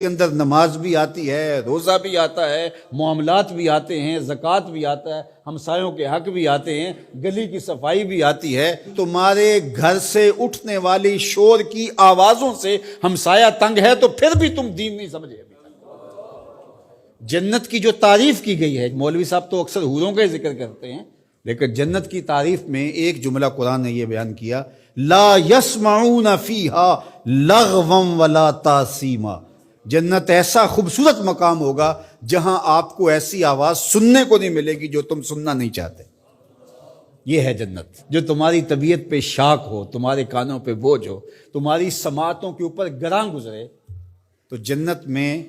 کے اندر نماز بھی آتی ہے، روزہ بھی آتا ہے، معاملات بھی آتے ہیں، زکوٰۃ بھی آتا ہے، ہمسایوں کے حق بھی آتے ہیں، گلی کی صفائی بھی آتی ہے۔ تمہارے گھر سے اٹھنے والی شور کی آوازوں سے ہمسایہ تنگ ہے تو پھر بھی تم دین نہیں سمجھے۔ ابھی تک جنت کی جو تعریف کی گئی ہے، مولوی صاحب تو اکثر حوروں کا ذکر کرتے ہیں، لیکن جنت کی تعریف میں ایک جملہ قرآن نے یہ بیان کیا، لا یسمعون فیہا لغوا ولا تاثیما۔ جنت ایسا خوبصورت مقام ہوگا جہاں آپ کو ایسی آواز سننے کو نہیں ملے گی جو تم سننا نہیں چاہتے۔ یہ ہے جنت، جو تمہاری طبیعت پہ شاک ہو، تمہارے کانوں پہ بوجھ ہو، تمہاری سماعتوں کے اوپر گراں گزرے، تو جنت میں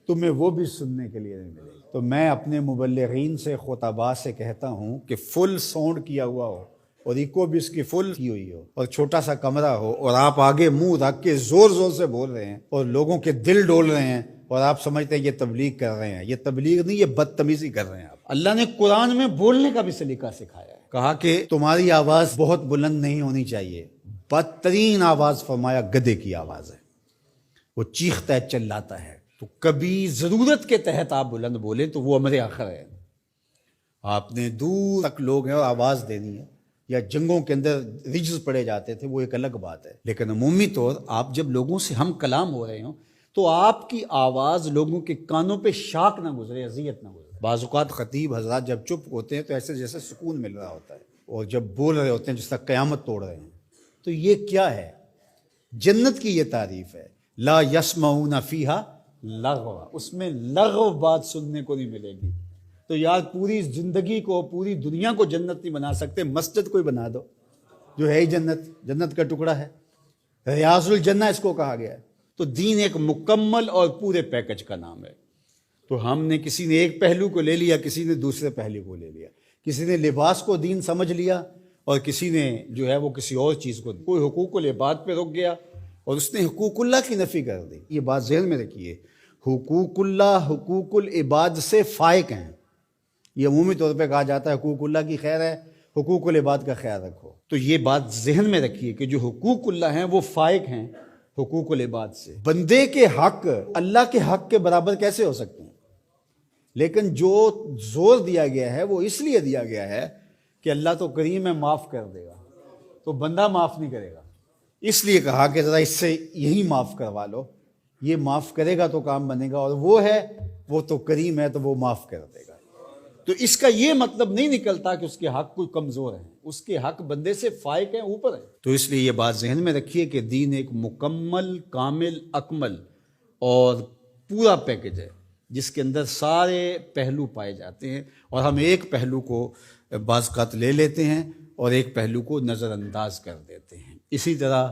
تمہیں وہ بھی سننے کے لیے نہیں ملے گی۔ تو میں اپنے مبلغین سے، خطباء سے کہتا ہوں کہ فل ساؤنڈ کیا ہوا ہو اور ایکو بھی اس کی فل کی ہوئی ہو اور چھوٹا سا کمرہ ہو اور آپ آگے منہ رکھ کے زور زور سے بول رہے ہیں اور لوگوں کے دل ڈول رہے ہیں اور آپ سمجھتے ہیں یہ تبلیغ کر رہے ہیں۔ یہ تبلیغ نہیں، یہ بدتمیزی کر رہے ہیں آپ۔ اللہ نے قرآن میں بولنے کا بھی سلیقہ سکھایا ہے، کہا کہ تمہاری آواز بہت بلند نہیں ہونی چاہیے، بدترین آواز فرمایا گدھے کی آواز ہے، وہ چیختا ہے، چلاتا ہے۔ تو کبھی ضرورت کے تحت آپ بلند بولیں تو وہ امر آخر ہے۔ آپ نے دور تک لوگ ہیں اور آواز دینی ہے، یا جنگوں کے اندر رجز پڑے جاتے تھے، وہ ایک الگ بات ہے، لیکن عمومی طور آپ جب لوگوں سے ہم کلام ہو رہے ہوں تو آپ کی آواز لوگوں کے کانوں پہ شاک نہ گزرے، اذیت نہ گزرے۔ بعض اوقات خطیب حضرات جب چپ ہوتے ہیں تو ایسے جیسے سکون مل رہا ہوتا ہے، اور جب بول رہے ہوتے ہیں جس طرح قیامت توڑ رہے ہیں۔ تو یہ کیا ہے؟ جنت کی یہ تعریف ہے، لا یسمعون فیہا لغوا، اس میں لغو بات سننے کو نہیں ملے گی۔ تو یار پوری زندگی کو، پوری دنیا کو جنت نہیں بنا سکتے، مسجد کوئی بنا دو جو ہے ہی جنت، جنت کا ٹکڑا ہے، ریاض الجنہ اس کو کہا گیا ہے۔ تو دین ایک مکمل اور پورے پیکج کا نام ہے۔ تو ہم نے کسی نے ایک پہلو کو لے لیا، کسی نے دوسرے پہلو کو لے لیا، کسی نے لباس کو دین سمجھ لیا اور کسی نے جو ہے وہ کسی اور چیز کو، کوئی حقوق العباد پہ رک گیا اور اس نے حقوق اللہ کی نفی کر دی۔ یہ بات ذہن میں رکھیے، حقوق اللہ حقوق العباد سے فائق ہیں۔ یہ عمومی طور پہ کہا جاتا ہے حقوق اللہ کی خیر ہے، حقوق العباد کا خیال رکھو۔ تو یہ بات ذہن میں رکھیے کہ جو حقوق اللہ ہیں وہ فائق ہیں حقوق العباد سے۔ بندے کے حق اللہ کے حق کے برابر کیسے ہو سکتے ہیں؟ لیکن جو زور دیا گیا ہے وہ اس لیے دیا گیا ہے کہ اللہ تو کریم ہے، معاف کر دے گا، تو بندہ معاف نہیں کرے گا، اس لیے کہا کہ ذرا اس سے یہی معاف کروا لو، یہ معاف کرے گا تو کام بنے گا، اور وہ ہے، وہ تو کریم ہے تو وہ معاف کر دے گا۔ تو اس کا یہ مطلب نہیں نکلتا کہ اس کے حق کوئی کمزور ہیں، اس کے حق بندے سے فائق ہیں، اوپر ہیں۔ تو اس لیے یہ بات ذہن میں رکھیے کہ دین ایک مکمل، کامل، اکمل اور پورا پیکج ہے جس کے اندر سارے پہلو پائے جاتے ہیں، اور ہم ایک پہلو کو بعض اوقات لے لیتے ہیں اور ایک پہلو کو نظر انداز کر دیتے ہیں۔ اسی طرح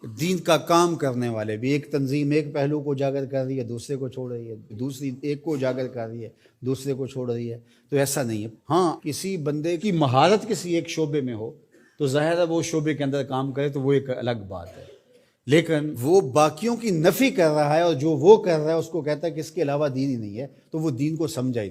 دین کا کام کرنے والے بھی، ایک تنظیم ایک پہلو کو اجاگر کر رہی ہے، دوسرے کو چھوڑ رہی ہے، دوسری ایک کو اجاگر کر رہی ہے، دوسرے کو چھوڑ رہی ہے۔ تو ایسا نہیں ہے۔ ہاں، کسی بندے کی مہارت کسی ایک شعبے میں ہو تو ظاہر ہے وہ شعبے کے اندر کام کرے تو وہ ایک الگ بات ہے، لیکن وہ باقیوں کی نفی کر رہا ہے اور جو وہ کر رہا ہے اس کو کہتا ہے کہ اس کے علاوہ دین ہی نہیں ہے، تو وہ دین کو سمجھا ہی